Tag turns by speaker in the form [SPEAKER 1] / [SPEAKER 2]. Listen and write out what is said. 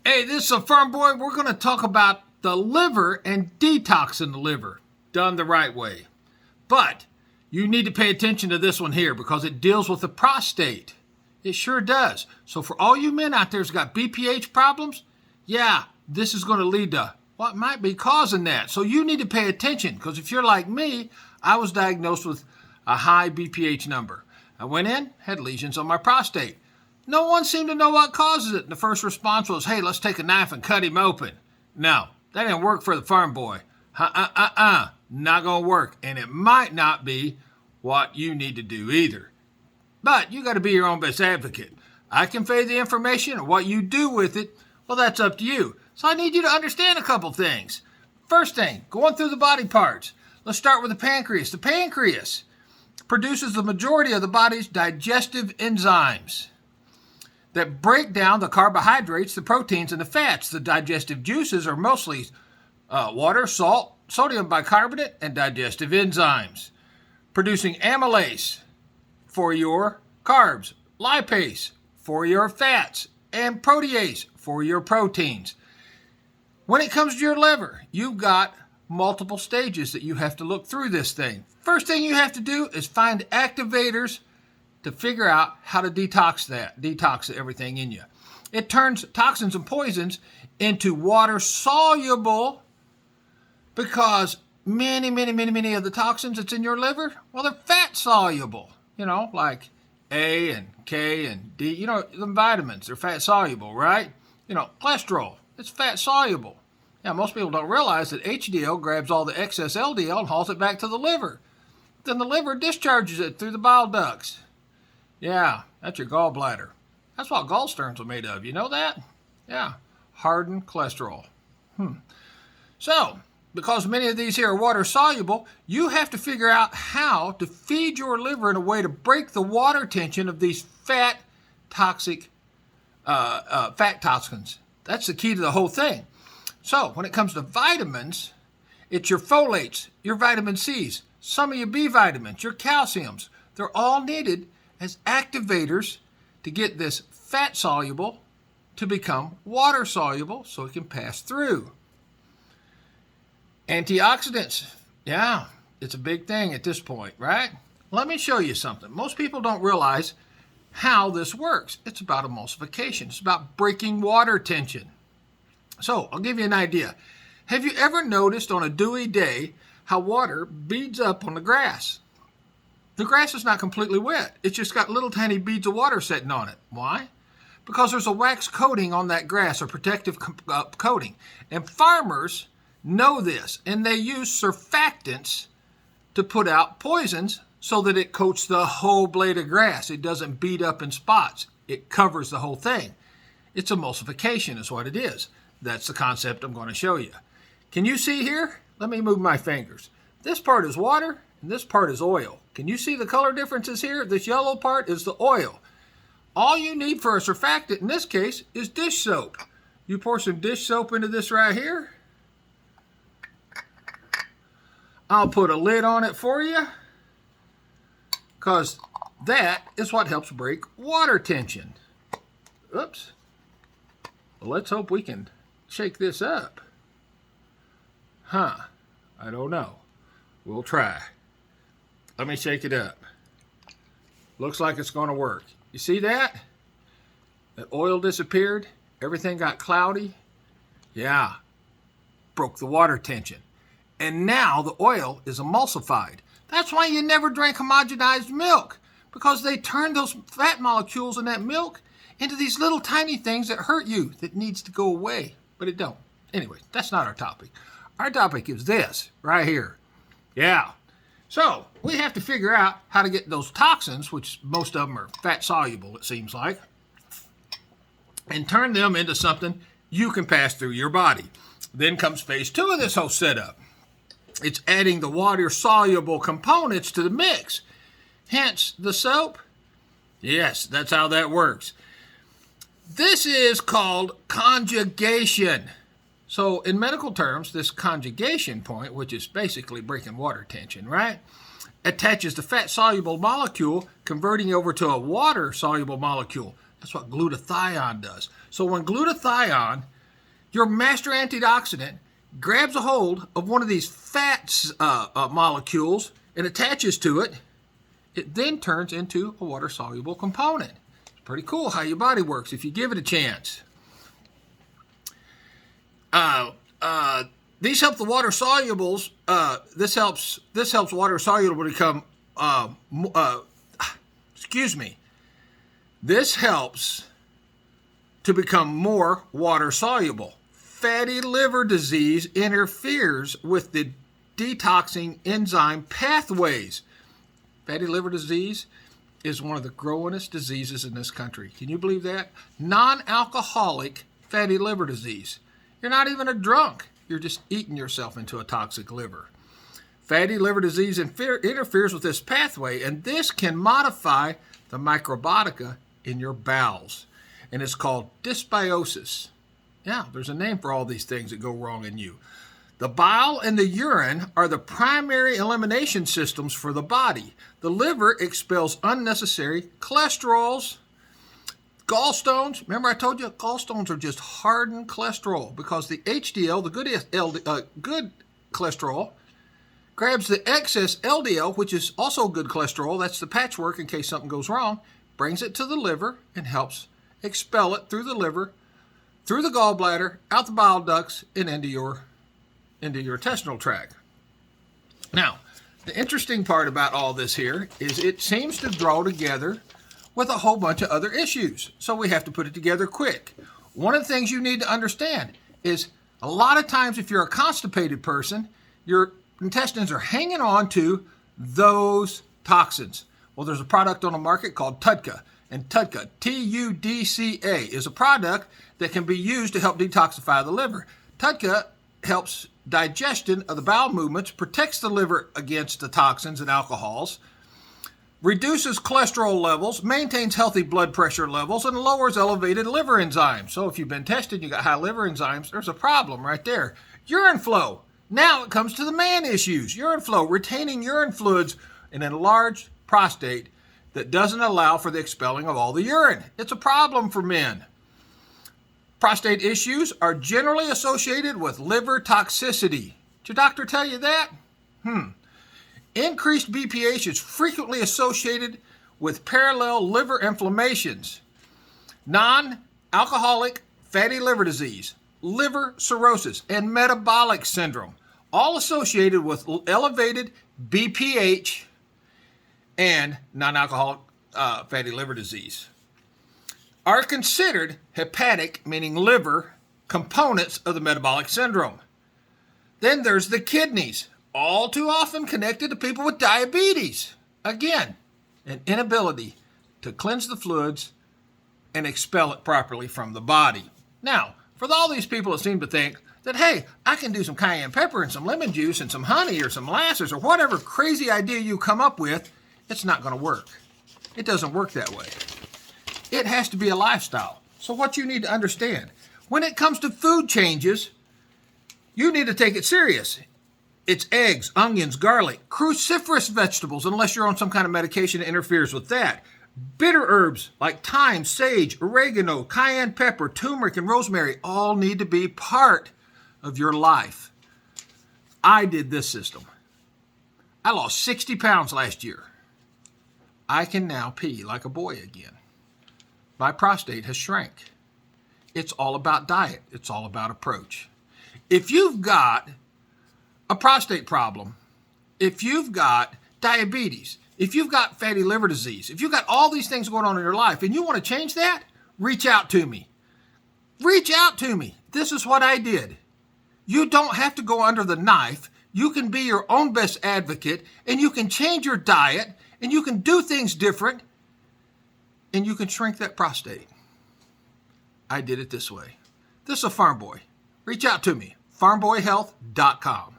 [SPEAKER 1] Hey, this is a Farm Boy. We're going to talk about the liver and detoxing the liver done the right way. But you need to pay attention to this one here because it deals with the prostate. It sure does. So for all you men out there who's got BPH problems, yeah, this is going to lead to what might be causing that. So you need to pay attention because if you're like me, I was diagnosed with a high BPH number. I went in, had lesions on my prostate. No one seemed to know what causes it. And the first response was, hey, let's take a knife and cut him open. No, that didn't work for the Farm Boy. Not going to work. And it might not be what you need to do either. But you got to be your own best advocate. I convey the information, and what you do with it, well, that's up to you. So I need you to understand a couple things. First thing, going through the body parts. Let's start with the pancreas. The pancreas produces the majority of the body's digestive enzymes that break down the carbohydrates, the proteins, and the fats. The digestive juices are mostly water, salt, sodium bicarbonate, and digestive enzymes, producing amylase for your carbs, lipase for your fats, and protease for your proteins. When it comes to your liver, you've got multiple stages that you have to look through this thing. First thing you have to do is find activators to figure out how to detox everything in you. It turns toxins and poisons into water soluble because many of the toxins that's in your liver, well, they're fat soluble, like A and K and D, the vitamins, they're fat soluble, right? Cholesterol, it's fat soluble. Yeah, most people don't realize that HDL grabs all the excess LDL and hauls it back to the liver. Then the liver discharges it through the bile ducts. Yeah, that's your gallbladder. That's what gallstones are made of. You know that? Yeah, hardened cholesterol. So, because many of these here are water soluble, you have to figure out how to feed your liver in a way to break the water tension of these fat toxins. That's the key to the whole thing. So, when it comes to vitamins, it's your folates, your vitamin C's, some of your B vitamins, your calciums. They're all needed as activators to get this fat soluble to become water soluble so it can pass through. Antioxidants, yeah, it's a big thing at this point, right? Let me show you something. Most people don't realize how this works. It's about emulsification. It's about breaking water tension. So I'll give you an idea. Have you ever noticed on a dewy day how water beads up on the grass? The grass is not completely wet. It's just got little tiny beads of water sitting on it. Why? Because there's a wax coating on that grass, a protective coating. And farmers know this, and they use surfactants to put out poisons so that it coats the whole blade of grass. It doesn't bead up in spots. It covers the whole thing. It's emulsification is what it is. That's the concept I'm going to show you. Can you see here? Let me move my fingers. This part is water, and this part is oil. Can you see the color differences here? This yellow part is the oil. All you need for a surfactant in this case is dish soap. You pour some dish soap into this right here. I'll put a lid on it for you because that is what helps break water tension. Oops. Well, let's hope we can shake this up. I don't know. We'll try. Let me shake it up. Looks like it's going to work. You see that? The oil disappeared. Everything got cloudy. Yeah. Broke the water tension. And now the oil is emulsified. That's why you never drink homogenized milk, because they turn those fat molecules in that milk into these little tiny things that hurt you that needs to go away, but it don't. Anyway, that's not our topic. Our topic is this right here. Yeah. So we have to figure out how to get those toxins, which most of them are fat soluble, it seems like, and turn them into something you can pass through your body. Then comes phase 2 of this whole setup. It's adding the water-soluble components to the mix. Hence the soap. Yes, that's how that works. This is called conjugation. So in medical terms, this conjugation point, which is basically breaking water tension, right, attaches the fat-soluble molecule, converting over to a water-soluble molecule. That's what glutathione does. So when glutathione Your master antioxidant grabs a hold of one of these fat molecules and attaches to it. It then turns into a water-soluble component. It's pretty cool how your body works if you give it a chance. These help the water solubles. This helps water soluble become. This helps to become more water soluble. Fatty liver disease interferes with the detoxing enzyme pathways. Fatty liver disease is one of the growingest diseases in this country. Can you believe that? Non-alcoholic fatty liver disease. You're not even a drunk. You're just eating yourself into a toxic liver. Fatty liver disease interferes with this pathway, and this can modify the microbiota in your bowels. And it's called dysbiosis. Yeah, there's a name for all these things that go wrong in you. The bile and the urine are the primary elimination systems for the body. The liver expels unnecessary cholesterols, gallstones. Remember I told you gallstones are just hardened cholesterol because the HDL, the good cholesterol, grabs the excess LDL, which is also good cholesterol. That's the patchwork in case something goes wrong, brings it to the liver and helps expel it through the liver, through the gallbladder, out the bile ducts, and into your intestinal tract. Now, the interesting part about all this here is it seems to draw together with a whole bunch of other issues. So we have to put it together quick. One of the things you need to understand is a lot of times if you're a constipated person, your intestines are hanging on to those toxins. Well, there's a product on the market called Tudca. And Tudca, T-U-D-C-A, is a product that can be used to help detoxify the liver. Tudca helps digestion of the bowel movements, protects the liver against the toxins and alcohols, reduces cholesterol levels, maintains healthy blood pressure levels, and lowers elevated liver enzymes. So if you've been tested and you got high liver enzymes, there's a problem right there. Urine flow. Now it comes to the man issues. Urine flow, retaining urine fluids in an enlarged prostate that doesn't allow for the expelling of all the urine. It's a problem for men. Prostate issues are generally associated with liver toxicity. Did your doctor tell you that? Increased BPH is frequently associated with parallel liver inflammations, non-alcoholic fatty liver disease, liver cirrhosis, and metabolic syndrome, all associated with elevated BPH and non-alcoholic fatty liver disease, are considered hepatic, meaning liver, components of the metabolic syndrome. Then there's the kidneys, all too often connected to people with diabetes. Again, an inability to cleanse the fluids and expel it properly from the body. Now, for all these people that seem to think that, hey, I can do some cayenne pepper and some lemon juice and some honey or some molasses or whatever crazy idea you come up with, it's not going to work. It doesn't work that way. It has to be a lifestyle. So what you need to understand, when it comes to food changes, you need to take it serious. It's eggs, onions, garlic, cruciferous vegetables, unless you're on some kind of medication that interferes with that. Bitter herbs like thyme, sage, oregano, cayenne pepper, turmeric, and rosemary all need to be part of your life. I did this system. I lost 60 pounds last year. I can now pee like a boy again. My prostate has shrank. It's all about diet. It's all about approach. If you've got a prostate problem, if you've got diabetes, if you've got fatty liver disease, if you've got all these things going on in your life and you want to change that, reach out to me. Reach out to me. This is what I did. You don't have to go under the knife. You can be your own best advocate and you can change your diet and you can do things different and you can shrink that prostate. I did it this way. This is a farm boy. Reach out to me, farmboyhealth.com.